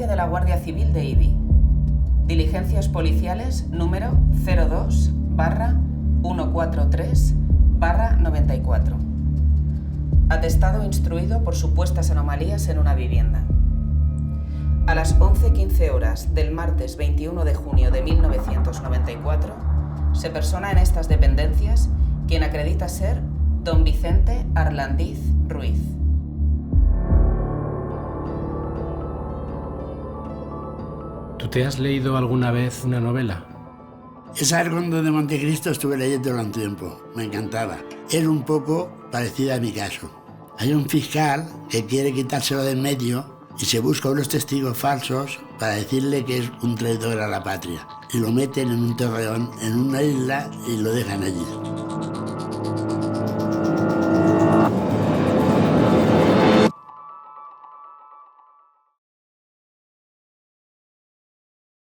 Dependencia de la Guardia Civil de Ibi. Diligencias policiales número 02/143/94. Atestado instruido por supuestas anomalías en una vivienda. A las 11:15 horas del martes 21 de junio de 1994, se persona en estas dependencias quien acredita ser don Vicente Arlandiz Ruiz. ¿Tú te has leído alguna vez una novela? Esa El Conde de Montecristo estuve leyendo durante un tiempo, me encantaba. Era un poco parecida a mi caso. Hay un fiscal que quiere quitárselo de en medio y se busca unos testigos falsos para decirle que es un traidor a la patria. Y lo meten en un torreón, en una isla, y lo dejan allí.